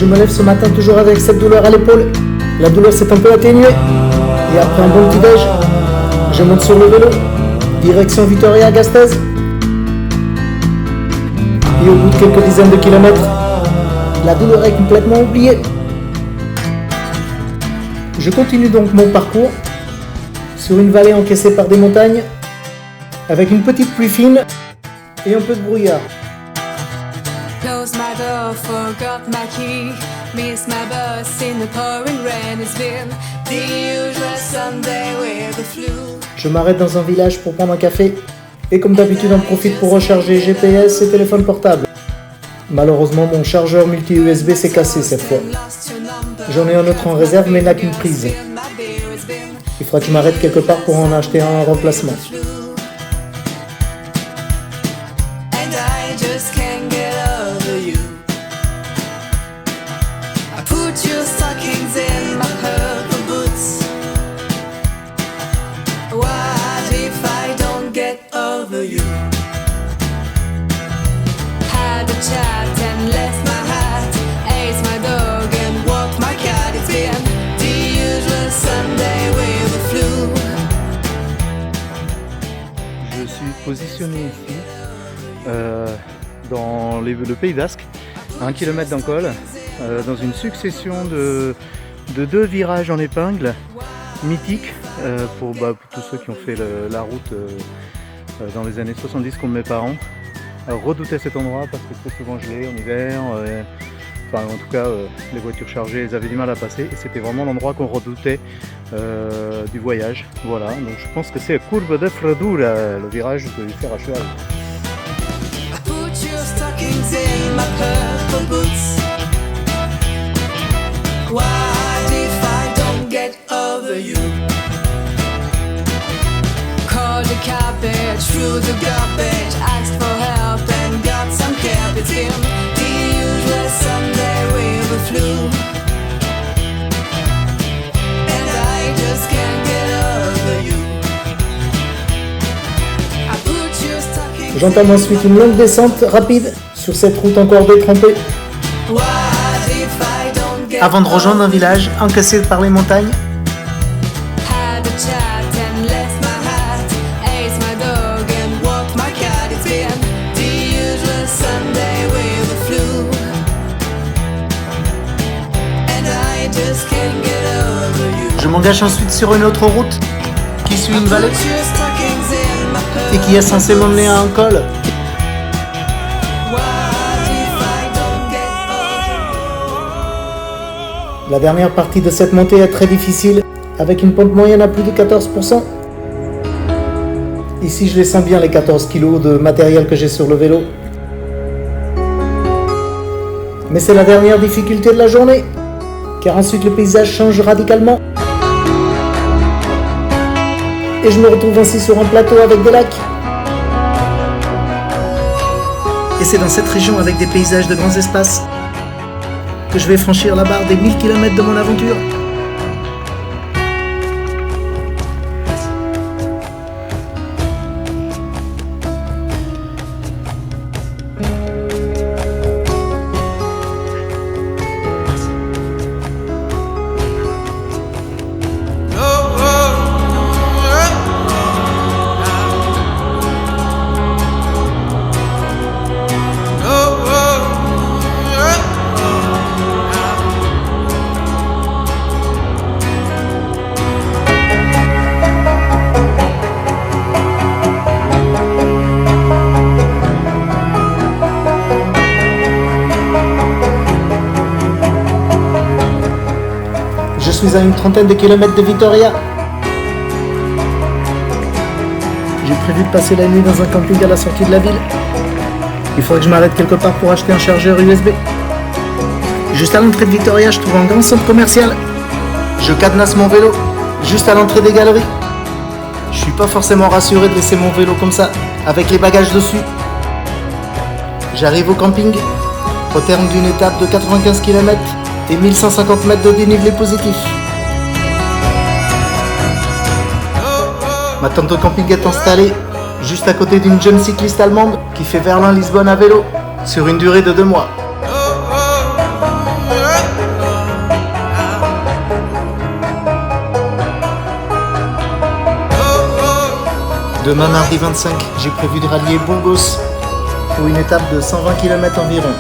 Je me lève ce matin toujours avec cette douleur à l'épaule. La douleur s'est un peu atténuée. Et après un bon petit déj, je monte sur le vélo, direction Vitoria-Gasteiz. Et au bout de quelques dizaines de kilomètres, la douleur est complètement oubliée. Je continue donc mon parcours sur une vallée encaissée par des montagnes, avec une petite pluie fine et un peu de brouillard. Close my door, forgot my key. Miss my bus in the pouring rain. It's been the usual Sunday with the flu. Je m'arrête dans un village pour prendre un café et comme d'habitude, on profite pour recharger GPS et téléphone portable. Malheureusement, mon chargeur multi-USB s'est cassé cette fois. J'en ai un autre en réserve mais n'a qu'une prise. Il faudra que je m'arrête quelque part pour en acheter un en remplacement. And I just can't get over you. I put your stockings in my purple boots. What if I don't get over you? Had a chat and left my hat, ate my dog and walked my cat. It's been the usual Sunday with the flu. Je suis positionné ici, dans le Pays Basque, à 1 km d'Ancol, dans une succession de 2 virages en épingle, mythiques, pour tous ceux qui ont fait la route dans les années 70 comme mes parents. Redoutais cet endroit parce que très souvent gelé en hiver, enfin en tout cas les voitures chargées elles avaient du mal à passer et c'était vraiment l'endroit qu'on redoutait du voyage. Voilà, donc je pense que c'est Curva de Fredura, le virage de fer à cheval. I put your stockings in my purple boots. What if I don't get over you? Called the cabbage, threw the garbage, asked for help and got some help. It's been the usual Sunday with the flu. And I just can't get over you. I put your stockings. J'entame ensuite une longue descente rapide sur cette route encore détrempée What if I don't get avant de rejoindre un village encaissé par les montagnes. Had a chat and left my hat, ate my dog and walked my cat. It's been the usual Sunday with the flu. And I just can't get over you. Je m'engage ensuite sur une autre route qui suit une vallée Put your stockings in my et qui est censée m'emmener à un col. What if I don't get over you? La dernière partie de cette montée est très difficile, avec une pente moyenne à plus de 14%. Ici, je les sens bien les 14 kg de matériel que j'ai sur le vélo. Mais c'est la dernière difficulté de la journée, car ensuite le paysage change radicalement. Et je me retrouve ainsi sur un plateau avec des lacs. Et c'est dans cette région avec des paysages de grands espaces que je vais franchir la barre des 1000 km de mon aventure. Je suis à une trentaine de kilomètres de Vitoria. J'ai prévu de passer la nuit dans un camping à la sortie de la ville. Il faudrait que je m'arrête quelque part pour acheter un chargeur USB. Juste à l'entrée de Vitoria, je trouve un grand centre commercial. Je cadenasse mon vélo juste à l'entrée des galeries. Je suis pas forcément rassuré de laisser mon vélo comme ça, avec les bagages dessus. J'arrive au camping, au terme d'une étape de 95 km et 1150 mètres de dénivelé positif. Ma tente de camping est installée juste à côté d'une jeune cycliste allemande qui fait Berlin-Lisbonne à vélo sur une durée de 2 mois. Demain, mardi 25, j'ai prévu de rallier Bongos pour une étape de 120 km environ.